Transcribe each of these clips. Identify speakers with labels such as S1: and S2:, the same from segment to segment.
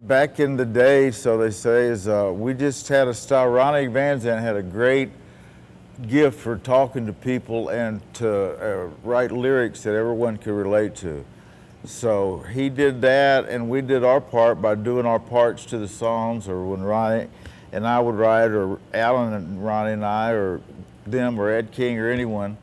S1: back in the day, so they say, is we just had a style. Ronnie Van Zant had a great gift for talking to people and to write lyrics that everyone could relate to. So he did that, and we did our part by doing our parts to the songs, or when Ronnie and I would write, or Alan and Ronnie and I, or them, or Ed King, or anyone.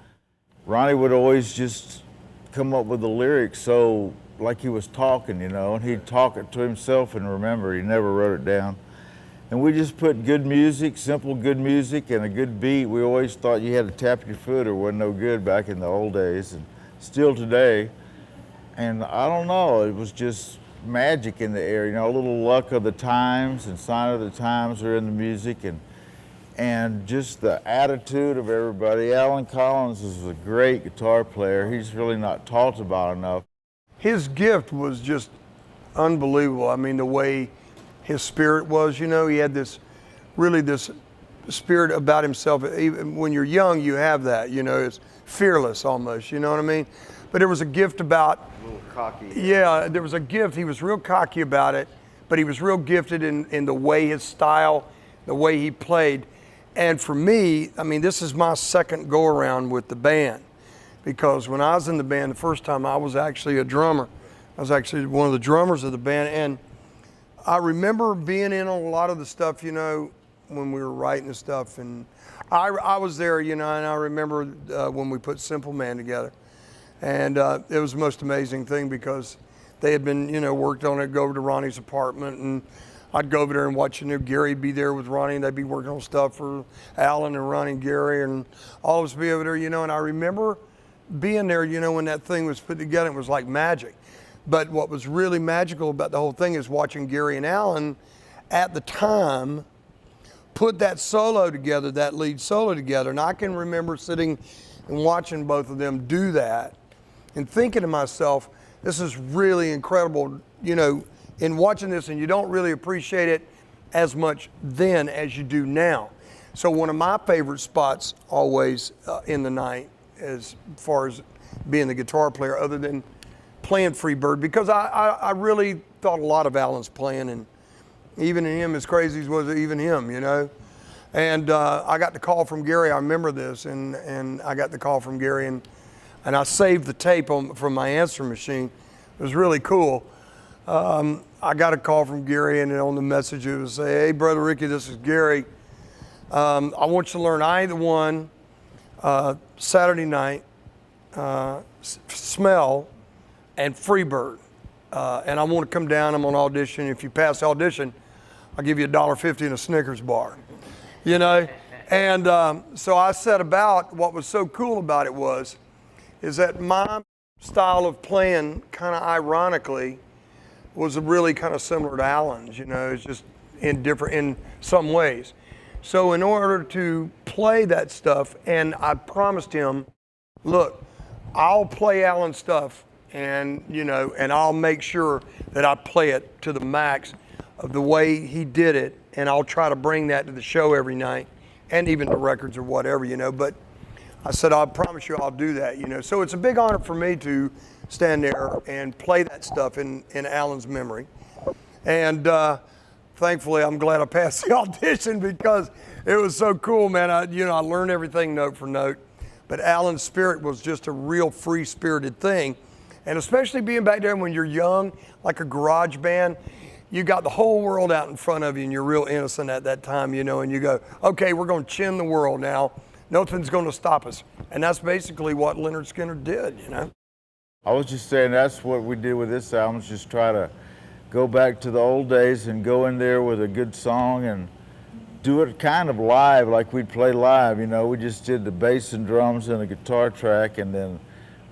S1: Ronnie would always just come up with the lyrics so like he was talking, you know, and he'd talk it to himself and remember. He never wrote it down. And we just put good music, simple good music, and a good beat. We always thought you had to tap your foot or wasn't no good back in the old days, and still today. And I don't know, it was just magic in the air, you know, a little luck of the times and sign of the times are in the music, and just the attitude of everybody. Alan Collins is a great guitar player. He's really not talked about enough.
S2: His gift was just unbelievable. I mean, the way his spirit was, you know, he had this spirit about himself. Even when you're young, you have that, you know, it's fearless almost, you know what I mean? But there was a gift about,
S1: A little cocky.
S2: yeah, there was a gift. He was real cocky about it, but he was real gifted in the way his style, the way he played. And for me, I mean, this is my second go around with the band, because when I was in the band the first time, I was actually a drummer. I was actually one of the drummers of the band, and I remember being in on a lot of the stuff, you know, when we were writing the stuff, and I was there, you know, and I remember when we put Simple Man together, and it was the most amazing thing, because they had been, you know, worked on it, go over to Ronnie's apartment, and I'd go over there and watch, you know, Gary be there with Ronnie, and they'd be working on stuff for Alan and Ronnie and Gary, and all of us be over there, you know, and I remember being there, you know, when that thing was put together. It was like magic. But what was really magical about the whole thing is watching Gary and Alan at the time put that solo together, that lead solo together. And I can remember sitting and watching both of them do that and thinking to myself, this is really incredible, you know, in watching this, and you don't really appreciate it as much then as you do now. So one of my favorite spots always in the night, as far as being the guitar player, other than playing Freebird, because I really thought a lot of Alan's playing, and even in him, as crazy as was even him, you know. And I got the call from Gary. I remember this, and I got the call from Gary, and I saved the tape from my answering machine. It was really cool. I got a call from Gary, and on the message it would say, "Hey, Brother Ricky, this is Gary. I want you to learn I Ain't the One, Saturday Night, Smell, and Freebird. And I want to come down, I'm on audition. If you pass the audition, I'll give you $1.50 and a Snickers bar." You know? And so I set about, what was so cool about it is that my style of playing, kind of ironically, was really kind of similar to Alan's, you know, it's just in some ways. So in order to play that stuff, and I promised him, look, I'll play Alan's stuff, and, you know, and I'll make sure that I play it to the max of the way he did it, and I'll try to bring that to the show every night, and even the records or whatever, you know. But I said, I promise you I'll do that, you know. So it's a big honor for me to stand there and play that stuff in Alan's memory. And thankfully, I'm glad I passed the audition, because it was so cool, man. I learned everything note for note. But Alan's spirit was just a real free-spirited thing. And especially being back there when you're young, like a garage band, you got the whole world out in front of you, and you're real innocent at that time, you know, and you go, okay, we're going to chin the world now. Nothing's going to stop us. And that's basically what Lynyrd Skynyrd did, you know.
S1: I was just saying that's what we did with this album, is just try to go back to the old days and go in there with a good song and do it kind of live, like we'd play live, you know. We just did the bass and drums and a guitar track, and then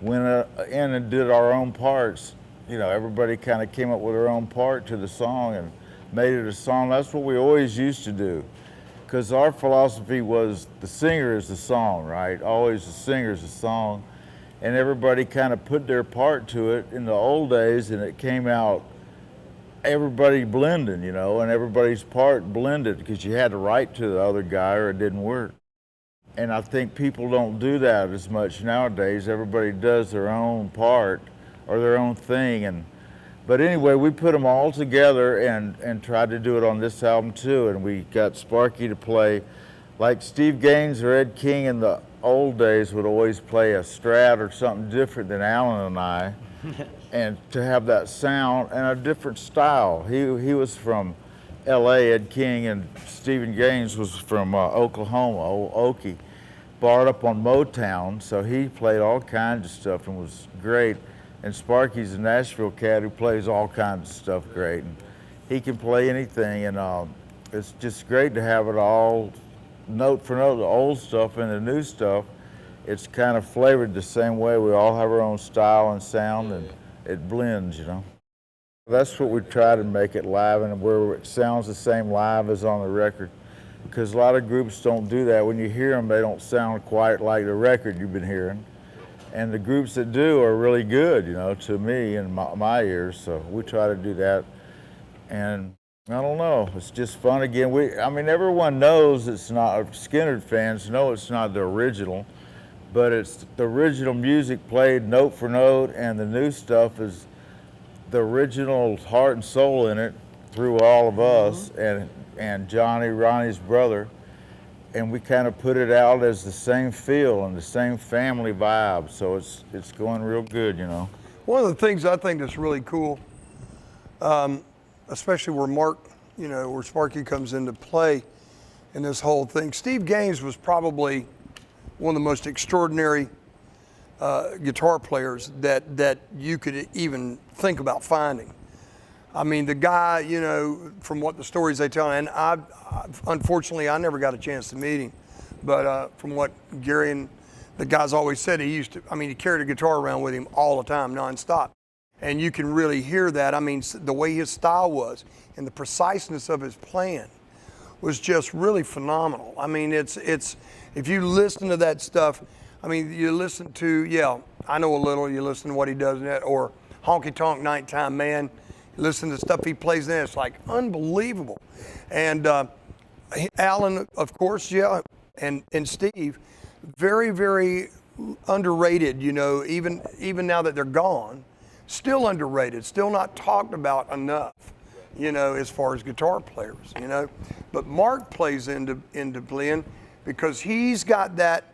S1: went in and did our own parts. You know, everybody kind of came up with their own part to the song and made it a song. That's what we always used to do, because our philosophy was the singer is the song, right? Always the singer is the song. And everybody kind of put their part to it in the old days, and it came out everybody blending, you know, and everybody's part blended, because you had to write to the other guy or it didn't work. And I think people don't do that as much nowadays. Everybody does their own part or their own thing, and But anyway, we put them all together and tried to do it on this album too. And we got Sparky to play, like Steve Gaines or Ed King in the old days would always play a Strat or something different than Alan and I. And to have that sound and a different style. He was from L.A., Ed King, and Stephen Gaines was from Oklahoma, old Okie, brought up on Motown, so he played all kinds of stuff and was great. And Sparky's a Nashville cat who plays all kinds of stuff great. And he can play anything, and it's just great to have it all, note for note, the old stuff and the new stuff. It's kind of flavored the same way. We all have our own style and sound, and it blends, you know. That's what we try to make it live, and where it sounds the same live as on the record. Because a lot of groups don't do that. When you hear them, they don't sound quite like the record you've been hearing. And the groups that do are really good, you know, to me and my ears. So we try to do that. And I don't know, it's just fun again. I mean, everyone knows it's not, Skynyrd fans know it's not the original, but it's the original music played note for note, and the new stuff is the original heart and soul in it through all of us and Johnny, Ronnie's brother, and we kind of put it out as the same feel and the same family vibe, so it's going real good, you know.
S2: One of the things I think that's really cool, especially where Mark, you know, where Sparky comes into play in this whole thing. Steve Gaines was probably one of the most extraordinary guitar players that you could even think about finding. I mean, the guy, you know, from what the stories they tell, and unfortunately, I never got a chance to meet him, but from what Gary and the guys always said, he carried a guitar around with him all the time, nonstop. And you can really hear that. I mean, the way his style was and the preciseness of his playing was just really phenomenal. I mean, it's if you listen to that stuff, I mean, you listen to, yeah, I Know a Little, you listen to what he does in that, or Honky Tonk Nighttime Man, you listen to stuff he plays in, it's like unbelievable. And Alan, of course, yeah, and Steve, very, very underrated, you know, even now that they're gone, still underrated, still not talked about enough, you know, as far as guitar players, you know. But Mark plays into playing because he's got that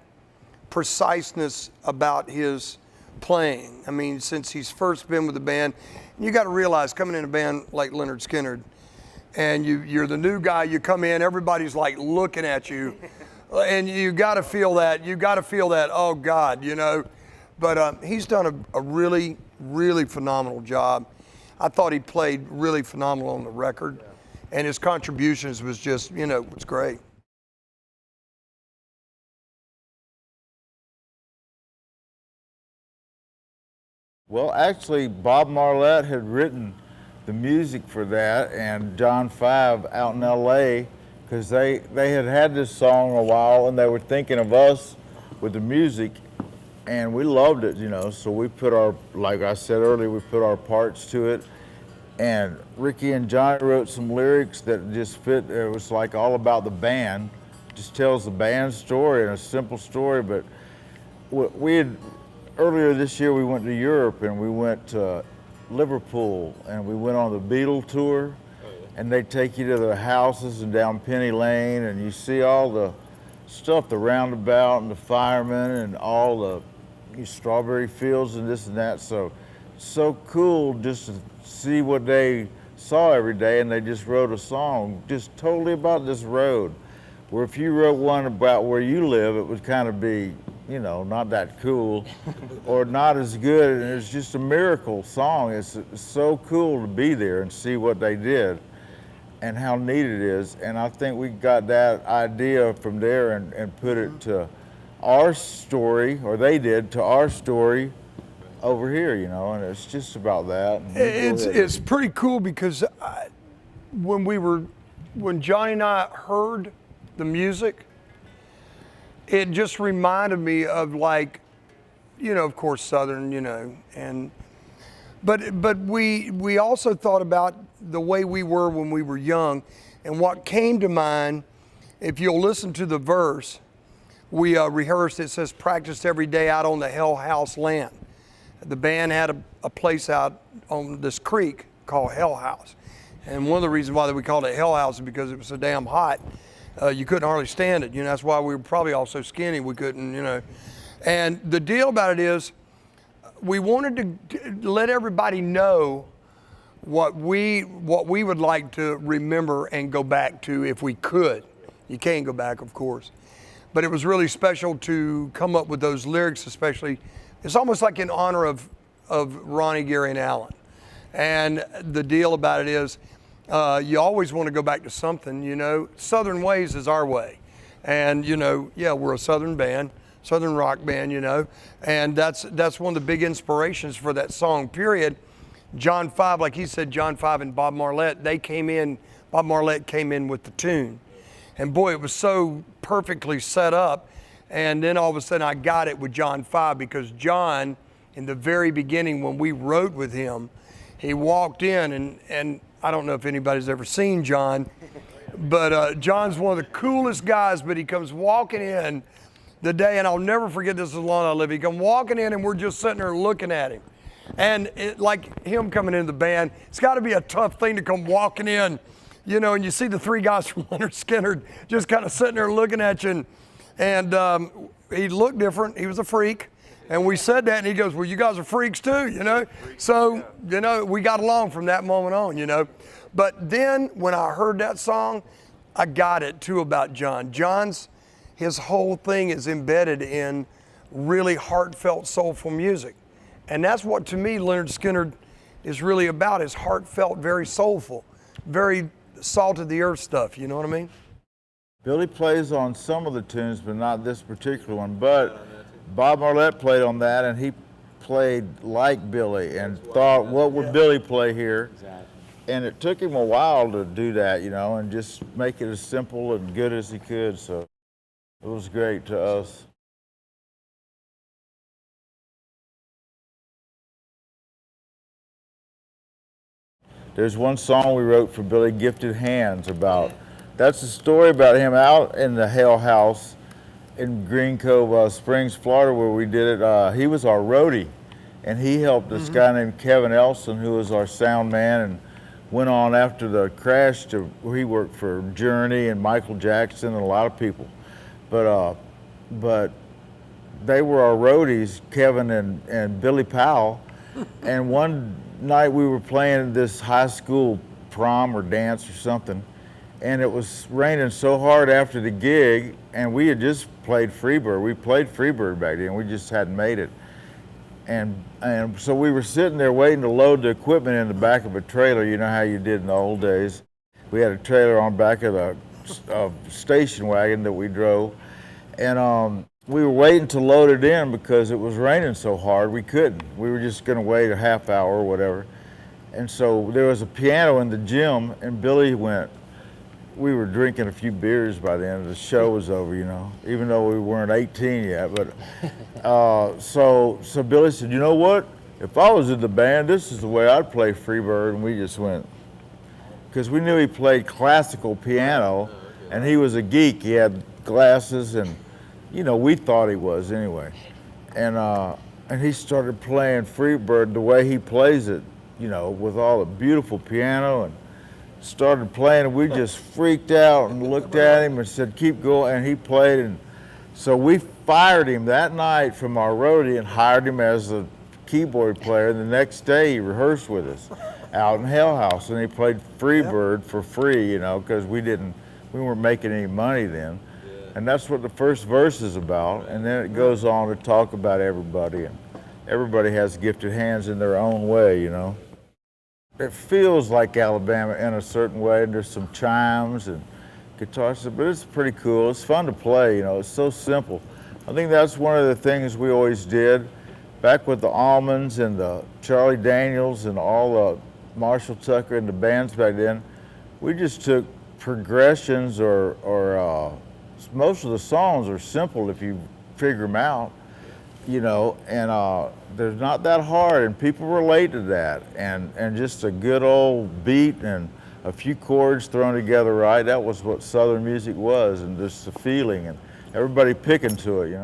S2: preciseness about his playing. I mean, since he's first been with the band, you got to realize coming in a band like Lynyrd Skynyrd, and you're the new guy, you come in, everybody's like looking at you, and you got to feel that, oh God, you know. But he's done a really, really phenomenal job. I thought he played really phenomenal on the record, and his contributions was just, you know, was great.
S1: Well, actually, Bob Marlette had written the music for that, and John Five out in L.A., because they had this song a while, and they were thinking of us with the music, and we loved it, you know, so we put our, like I said earlier, we put our parts to it, and Ricky and Johnny wrote some lyrics that just fit. It was like all about the band, just tells the band's story, and a simple story, but we had, earlier this year, we went to Europe, and we went to Liverpool, and we went on the Beatle tour, and they take you to their houses and down Penny Lane, and you see all the stuff, the roundabout and the firemen and all the strawberry fields and this and that. So cool just to see what they saw every day, and they just wrote a song just totally about this road. Where if you wrote one about where you live, it would kind of be, you know, not that cool or not as good, and it's just a miracle song. It's so cool to be there and see what they did and how neat it is. And I think we got that idea from there and put it to our story, or they did, to our story over here, you know, and it's just about that.
S2: It's pretty cool because when Johnny and I heard the music, it just reminded me of, like, you know, of course, Southern, you know, but we also thought about the way we were when we were young, and what came to mind, if you'll listen to the verse, we rehearsed, it says, practiced every day out on the hell house land. the band had a place out on this creek called Hell House. And one of the reasons why we called it Hell House is because it was so damn hot. You couldn't hardly stand it. That's why we were probably all so skinny we couldn't, And the deal about it is we wanted to let everybody know what we would like to remember and go back to if we could. You can't go back, of course. But it was really special to come up with those lyrics, especially. It's almost like in honor of Ronnie, Gary, and Alan. And the deal about it is you always want to go back to something, Southern ways is our way. And, yeah, we're a Southern band, Southern rock band, and that's one of the big inspirations for that song, period. John 5, like he said, John 5 and Bob Marlette, Bob Marlette came in with the tune. And boy, it was so perfectly set up. And then all of a sudden I got it with John 5 because John, in the very beginning when we wrote with him, he walked in and I don't know if anybody's ever seen John, but John's one of the coolest guys, but he comes walking in the day, and I'll never forget this as long as I live. He come walking in and we're just sitting there looking at him. And like him coming into the band, it's got to be a tough thing to come walking in, and you see the three guys from Lynyrd Skynyrd just kind of sitting there looking at you. And he looked different. He was a freak. And we said that, and he goes, well, you guys are freaks too, So, we got along from that moment on, But then when I heard that song, I got it too about John. His whole thing is embedded in really heartfelt, soulful music. And that's what, to me, Lynyrd Skynyrd is really about, is heartfelt, very soulful, very salt of the earth stuff, you know what I mean?
S1: Billy plays on some of the tunes, but not this particular one. But Bob Marlette played on that, and he played like Billy and thought, what would Billy play here? And it took him a while to do that, and just make it as simple and good as he could. So it was great to us. There's one song we wrote for Billy, Gifted Hands, that's a story about him out in the Hell House in Green Cove Springs, Florida, where we did it. He was our roadie, and he helped this guy named Kevin Elson, who was our sound man, and went on after the crash where he worked for Journey and Michael Jackson and a lot of people. But they were our roadies, Kevin and Billy Powell. And one night we were playing this high school prom or dance or something, and it was raining so hard after the gig, and we had just played Freebird. We played Freebird back then. We just hadn't made it. And so we were sitting there waiting to load the equipment in the back of a trailer, you know how you did in the old days. We had a trailer on back of the station wagon that we drove. And we were waiting to load it in because it was raining so hard we couldn't. We were just gonna wait a half hour or whatever. And so there was a piano in the gym, and Billy went. We were drinking a few beers by the end. The show was over, even though we weren't 18 yet. But so Billy said, you know what? If I was in the band, this is the way I'd play Freebird. And we just went, because we knew he played classical piano, and he was a geek. He had glasses, and we thought he was anyway. And he started playing Freebird the way he plays it, with all the beautiful piano, and started playing, and we just freaked out and looked at him and said, keep going, and he played. And so we fired him that night from our roadie and hired him as a keyboard player. And the next day he rehearsed with us out in Hell House, and he played Freebird for free, because we weren't making any money then. And that's what the first verse is about. And then it goes on to talk about everybody, and everybody has gifted hands in their own way, It feels like Alabama in a certain way, and there's some chimes and guitars, but it's pretty cool. It's fun to play, it's so simple. I think that's one of the things we always did back with the Almonds and the Charlie Daniels and all the Marshall Tucker and the bands back then. We just took progressions or most of the songs are simple if you figure them out. And they're not that hard, and people relate to that, and just a good old beat and a few chords thrown together right. That was what Southern music was, and just the feeling, and everybody picking to it,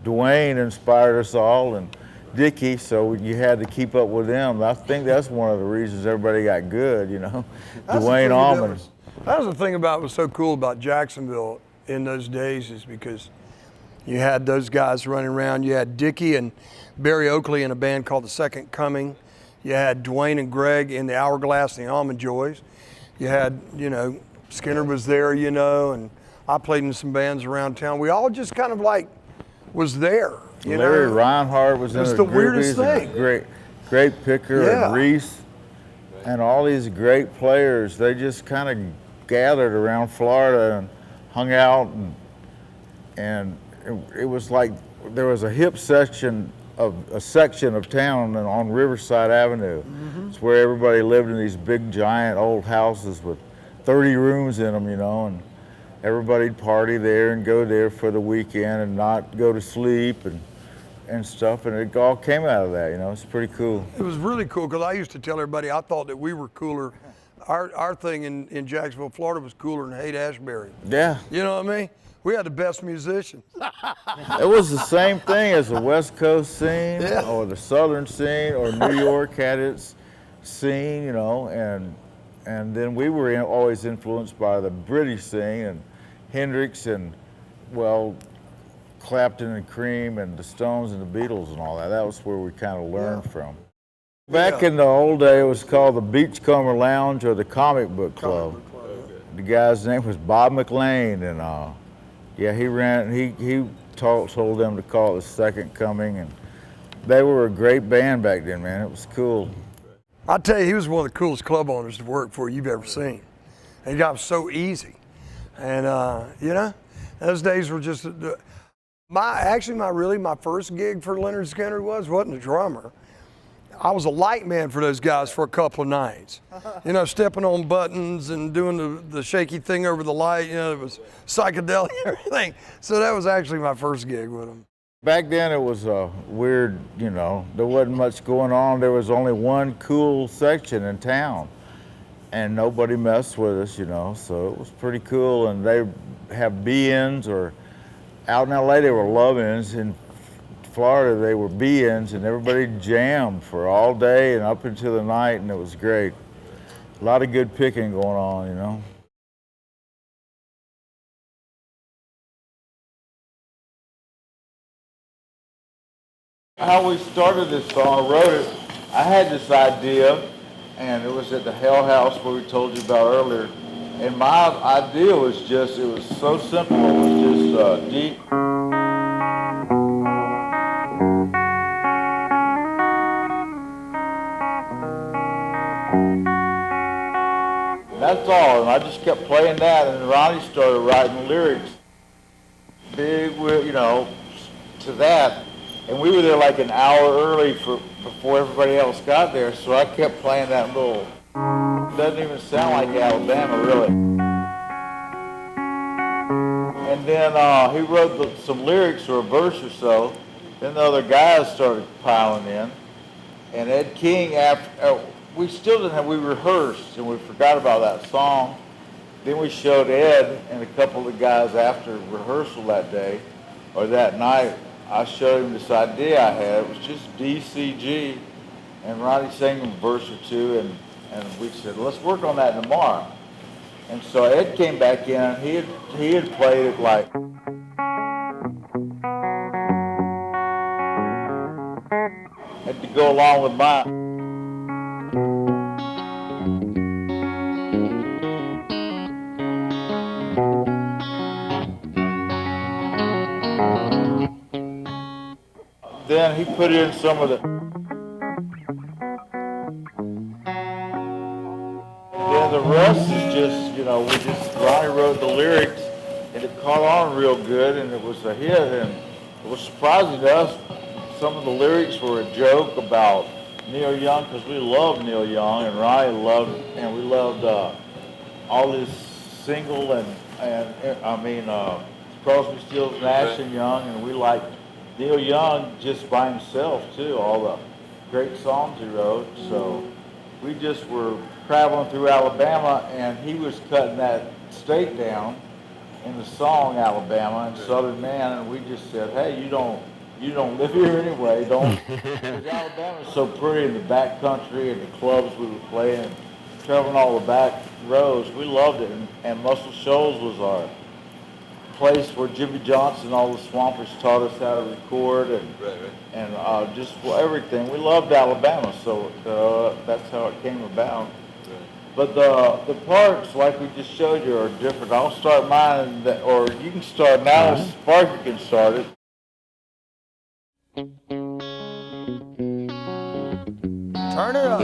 S1: Dwayne inspired us all, and Dickie, so you had to keep up with them. I think that's one of the reasons everybody got good, you know.
S2: That's the
S1: Dwayne
S2: thing
S1: Allman.
S2: that was the thing about was so cool about Jacksonville in those days, is because you had those guys running around. You had Dickie and Barry Oakley in a band called The Second Coming. You had Dwayne and Greg in the Hourglass and the Almond Joys. You had, you know, Skynyrd was there, you know, and I played in some bands around town. We all just kind of like was there. You
S1: Larry
S2: know?
S1: Reinhardt was in
S2: It's the weirdest
S1: Groovies, and
S2: thing.
S1: great picker,
S2: Yeah.
S1: and Reese, and all these great players. They just kind of gathered around Florida and hung out, and it was like there was a hip section of town on Riverside Avenue. It's where everybody lived in these big giant old houses with 30 rooms in them, you know, and everybody'd party there and go there for the weekend and not go to sleep and stuff, and it all came out of that, you know. It's pretty cool.
S2: It was really cool because I used to tell everybody I thought that we were cooler. Our thing in Jacksonville, Florida was cooler than Haight-Ashbury.
S1: Yeah.
S2: You know what I mean? We had the best musicians.
S1: It was the same thing as the West Coast scene,
S2: Yeah.
S1: or the Southern scene, or New York had its scene, you know, and then we were always influenced by the British scene, and Hendrix and, well, Clapton and Cream and the Stones and the Beatles and all that. That was where we kind of learned from. Back in the old day, it was called the Beachcomber Lounge or the Comic Book Club. The guy's name was Bob McLean, and yeah, he told them to call it The Second Coming, and they were a great band back then, man. It was cool.
S2: I tell you, he was one of the coolest club owners to work for you've ever seen. And he got so easy, and you know, those days were just my first gig for Lynyrd Skynyrd wasn't a drummer. I was a light man for those guys for a couple of nights. You know, stepping on buttons and doing the shaky thing over the light, you know, it was psychedelic and everything. So that was actually my first gig with them.
S1: Back then it was weird, you know, there wasn't much going on. There was only one cool section in town, and nobody messed with us, you know, so it was pretty cool. And they have B-ins, or out in LA they were love-ins. In Florida they were B-ins, and everybody jammed for all day and up until the night, and it was great. A lot of good picking going on, you know. How we started this song, I wrote it, I had this idea, and it was at the Hell House where we told you about earlier. And my idea was just, it was so simple, it was just deep. That's all, and I just kept playing that, and Ronnie started writing lyrics, big, you know, to that. And we were there like an hour early before everybody else got there, so I kept playing that little, doesn't even sound like Alabama, really. And then he wrote some lyrics or a verse or so, then the other guys started piling in, and Ed King, we still didn't have, we rehearsed and we forgot about that song. Then we showed Ed and a couple of the guys after rehearsal that day, or that night, I showed him this idea I had. It was just DCG, and Ronnie sang a verse or two, and we said, let's work on that tomorrow. And so Ed came back in, and he had played it like, had to go along with mine. Then he put in some of the, then the rest is just, you know, Ronnie wrote the lyrics, and it caught on real good, and it was a hit, and it was surprising to us. Some of the lyrics were a joke about Neil Young, because we loved Neil Young, and Ronnie loved, and we loved all his single, and Crosby, Stills, Nash and Young, and we liked Neil Young just by himself too, all the great songs he wrote. So we just were traveling through Alabama, and he was cutting that state down, in the song Alabama and Southern Man, and we just said, hey, you don't live here anyway, don't, because Alabama's so pretty in the back country and the clubs we were playing, traveling all the back roads. We loved it, and Muscle Shoals was our place where Jimmy Johnson and all the Swampers taught us how to record and just everything. We loved Alabama, so that's how it came about. But the parts, like we just showed you, are different. I'll start mine, or you can start now. Sparky can start it.
S2: Turn her up.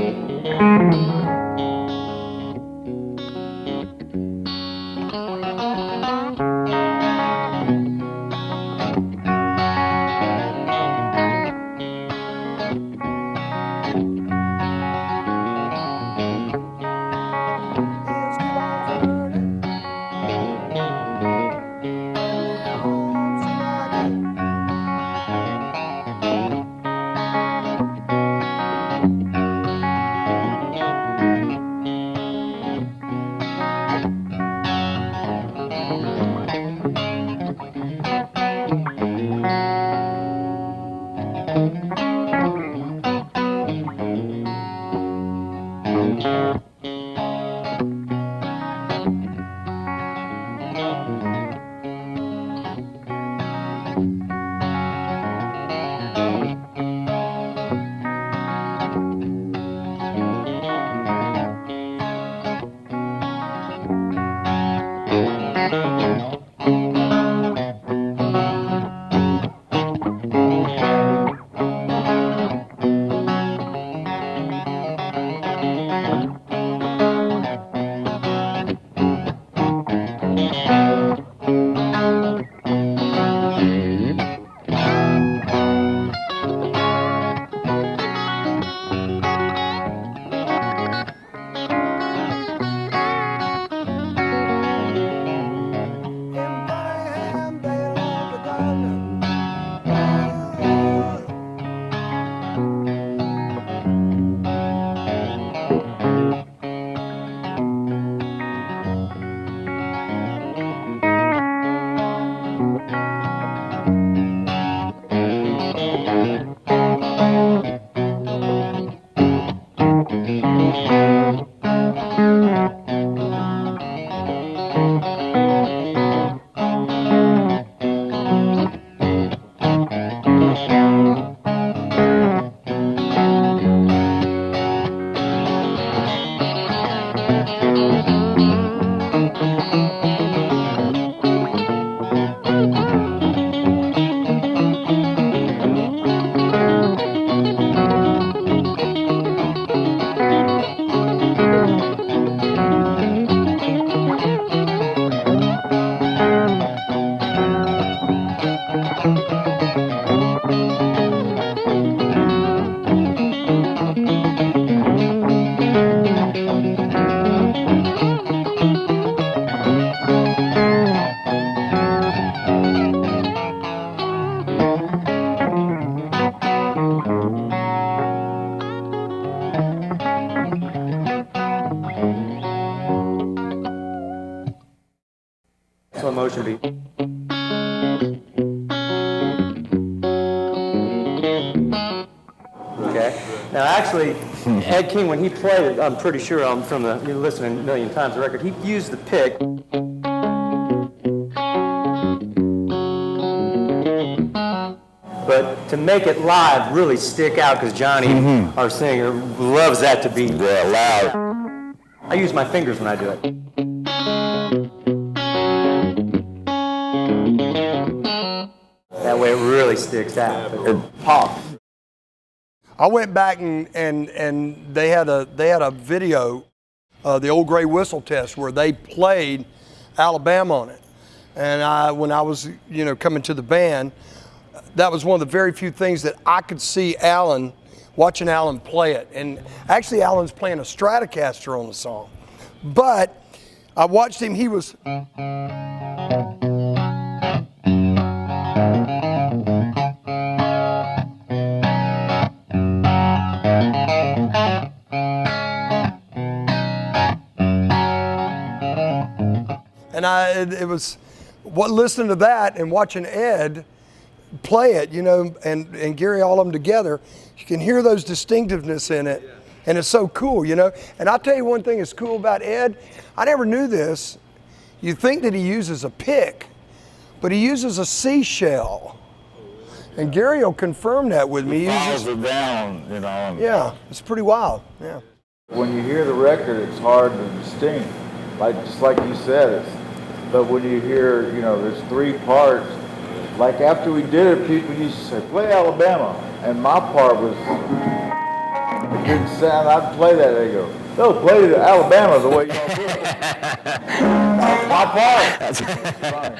S3: Slow motion beat. Okay. Now, actually, Ed King, when he played it, I'm pretty sure from the you listening a million times the record, he used the pick. But to make it live really stick out, because Johnny, our singer, loves that to be loud. I use my fingers when I do it. That way it really sticks out. It pops.
S2: I went back and they had a video, the old gray whistle test, where they played Alabama on it. And when I was coming to the band, that was one of the very few things that I could see watching Alan play it. And actually Alan's playing a Stratocaster on the song. But I watched him, he was... And it was listening to that and watching Ed play it, you know, and Gary, all of them together, you can hear those distinctiveness in it. And it's so cool, you know. And I'll tell you one thing that's cool about Ed. I never knew this. You think that he uses a pick, but he uses a seashell. And Gary will confirm that with me.
S1: He files it down, you know.
S2: Yeah, it's pretty wild. Yeah.
S1: When you hear the record, it's hard to distinct, just like you said. But when you hear, you know, there's 3 parts. Like after we did it, people used to say, "Play Alabama," and my part was. It didn't sound, I'd play that, they go, "No, play the Alabama the way y'all do it." That's my part. That's funny.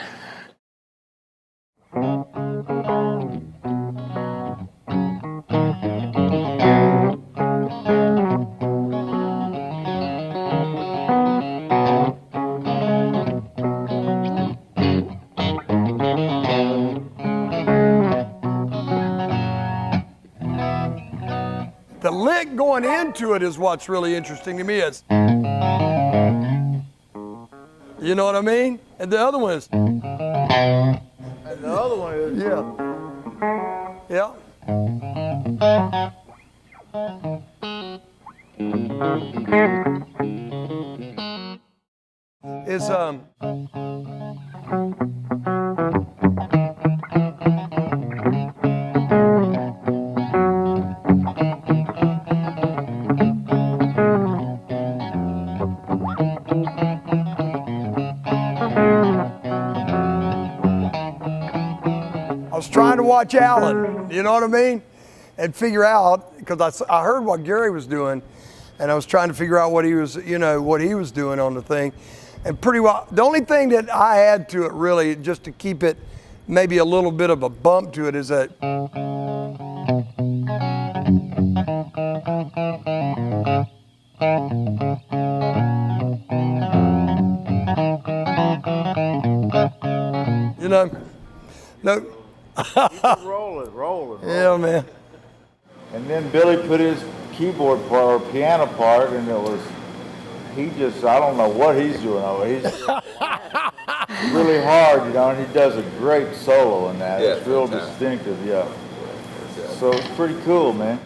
S2: The lick going into it is what's really interesting to me. Is you know what I mean? And the other one is.
S1: And the other one is.
S2: Yeah. Is I was trying to watch Alan, you know what I mean? And figure out, because I heard what Gary was doing, and I was trying to figure out what he was, you know, what he was doing on the thing. And pretty well, the only thing that I add to it really, just to keep it maybe a little bit of a bump to it, is that you know, no.
S1: Roll it.
S2: Yeah, man.
S1: And then Billy put his keyboard part or piano part, and it was, I don't know what he's doing over there. He's really hard, you know, and he does a great solo in that.
S4: Yeah,
S1: it's real
S4: fantastic.
S1: distinctive, yeah. So it's pretty cool, man.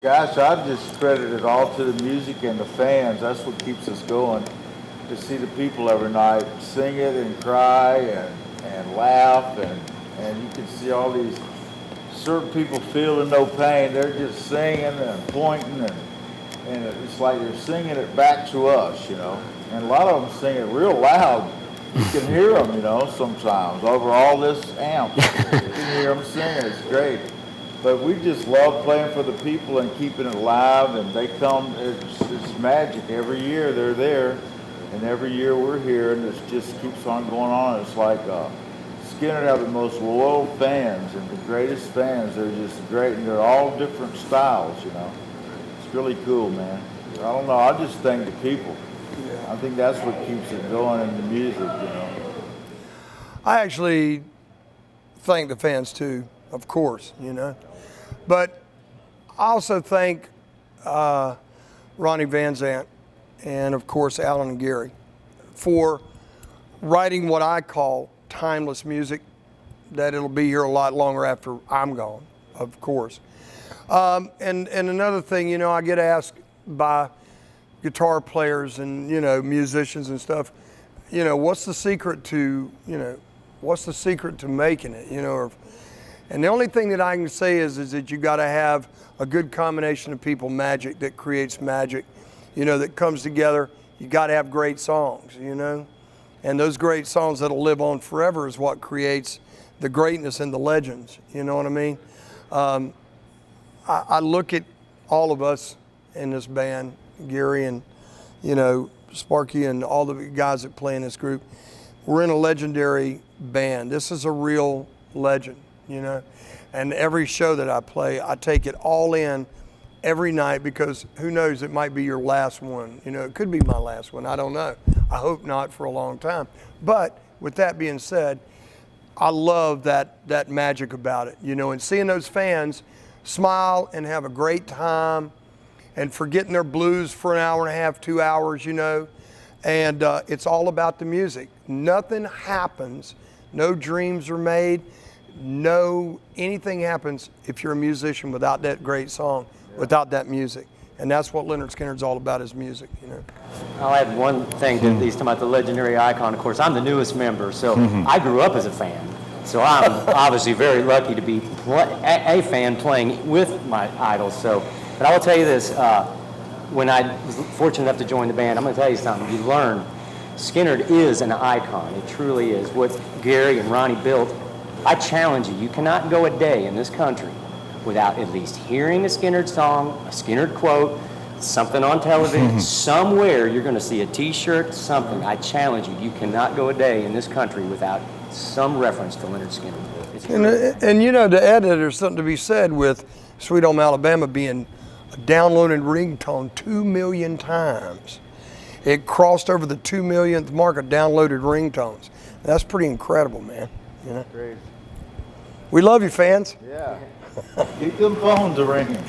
S1: Gosh, I've just credited it all to the music and the fans. That's what keeps us going. To see the people every night sing it and cry and laugh, and you can see all these certain people feeling no pain. They're just singing and pointing, and it's like they're singing it back to us, you know. And a lot of them sing it real loud. You can hear them, you know, sometimes over all this amp. You can hear them singing. It's great. But we just love playing for the people and keeping it alive, and they come, it's magic. Every year they're there, and every year we're here, and it just keeps on going on. It's like Skynyrd have the most loyal fans and the greatest fans. They're just great, and they're all different styles, you know. It's really cool, man. I don't know, I just thank the people. Yeah. I think that's what keeps it going in the music, you know.
S2: I actually thank the fans too, of course, you know. But I also thank Ronnie Van Zant and, of course, Alan and Gary for writing what I call timeless music, that it'll be here a lot longer after I'm gone, of course. And another thing, you know, I get asked by guitar players and, you know, musicians and stuff, you know, what's the secret to making it, you know? And the only thing that I can say is that you got to have a good combination of people, magic that creates magic, you know, that comes together. You got to have great songs, you know, and those great songs that'll live on forever is what creates the greatness and the legends. You know what I mean? I look at all of us in this band, Gary and, you know, Sparky and all the guys that play in this group. We're in a legendary band. This is a real legend. You know, and every show that I play, I take it all in every night, because who knows, it might be your last one. You know, it could be my last one. I don't know. I hope not for a long time. But with that being said, I love that magic about it, you know, and seeing those fans smile and have a great time and forgetting their blues for an hour and a half, 2 hours, you know. And it's all about the music. Nothing happens, no dreams are made, no anything happens if you're a musician without that great song, without that music. And that's what Lynyrd Skynyrd's all about, is music, you know.
S3: I'll add one thing to these, talking about the legendary icon. Of course, I'm the newest member, so I grew up as a fan. So I'm obviously very lucky to be a fan playing with my idols. So, but I will tell you this, when I was fortunate enough to join the band, I'm going to tell you something. You learn, Skynyrd is an icon. It truly is. What Gary and Ronnie built, I challenge you, you cannot go a day in this country without at least hearing a Skynyrd song, a Skynyrd quote, something on television, somewhere you're going to see a T-shirt, something. I challenge you, you cannot go a day in this country without some reference to Lynyrd Skynyrd. It's
S2: And you know, to add that, there's something to be said with Sweet Home Alabama being a downloaded ringtone 2 million times. It crossed over the 2 millionth mark of downloaded ringtones. That's pretty incredible, man. You know?
S1: Great.
S2: We love you, fans.
S1: Yeah. Keep them phones ringing.